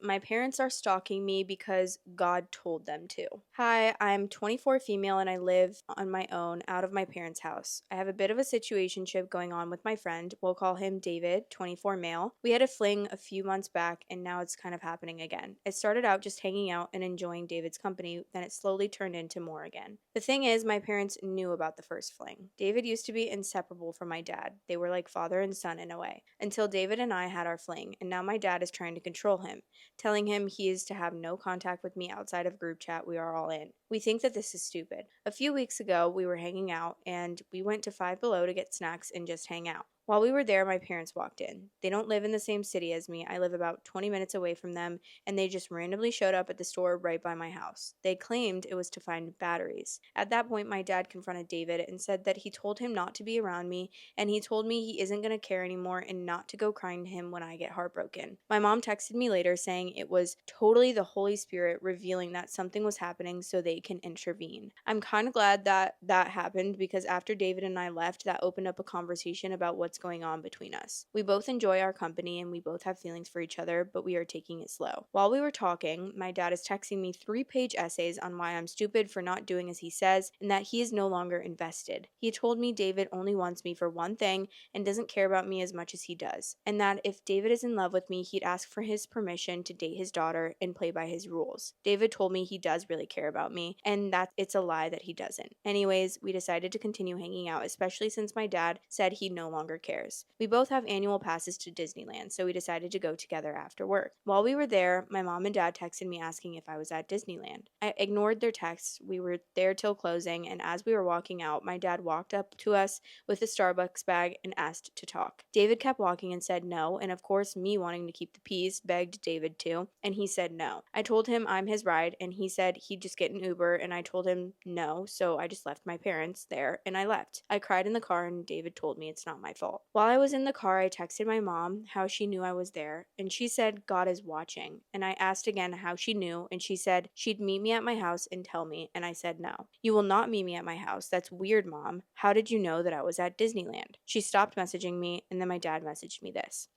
My parents are stalking me because God told them to. Hi, I'm 24 female and I live on my own out of my parents' house. I have a bit of a situationship going on with my friend. We'll call him David, 24 male. We had a fling a few months back and now it's kind of happening again. It started out just hanging out and enjoying David's company, then it slowly turned into more again. The thing is, my parents knew about the first fling. David used to be inseparable from my dad. They were like father and son in a way. Until David and I had our fling, and now my dad is trying to control him, telling him he is to have no contact with me outside of group chat we are all in. We think that this is stupid. A few weeks ago, we were hanging out and we went to Five Below to get snacks and just hang out. While we were there, my parents walked in. They don't live in the same city as me. I live about 20 minutes away from them, and they just randomly showed up at the store right by my house. They claimed it was to find batteries. At that point, my dad confronted David and said that he told him not to be around me, and he told me he isn't going to care anymore and not to go crying to him when I get heartbroken. My mom texted me later saying it was totally the Holy Spirit revealing that something was happening so they can intervene. I'm kind of glad that that happened because after David and I left, that opened up a conversation about what's going on between us. We both enjoy our company and we both have feelings for each other, but we are taking it slow. While we were talking, my dad is texting me 3-page essays on why I'm stupid for not doing as he says and that he is no longer invested. He told me David only wants me for one thing and doesn't care about me as much as he does, and that if David is in love with me, he'd ask for his permission to date his daughter and play by his rules. David told me he does really care about me and that it's a lie that he doesn't. Anyways, we decided to continue hanging out, especially since my dad said he no longer cares. We both have annual passes to Disneyland, so we decided to go together after work. While we were there, my mom and dad texted me asking if I was at Disneyland. I ignored their texts. We were there till closing, and as we were walking out, my dad walked up to us with a Starbucks bag and asked to talk. David kept walking and said no, and of course, me wanting to keep the peace, begged David to, and he said no. I told him I'm his ride, and he said he'd just get an Uber, and I told him no, so I just left my parents there and I left. I cried in the car, and David told me it's not my fault. While I was in the car, I texted my mom how she knew I was there, and she said God is watching. And I asked again how she knew, and she said she'd meet me at my house and tell me, and I said no. You will not meet me at my house. That's weird, Mom. How did you know that I was at Disneyland? She stopped messaging me, and then my dad messaged me this.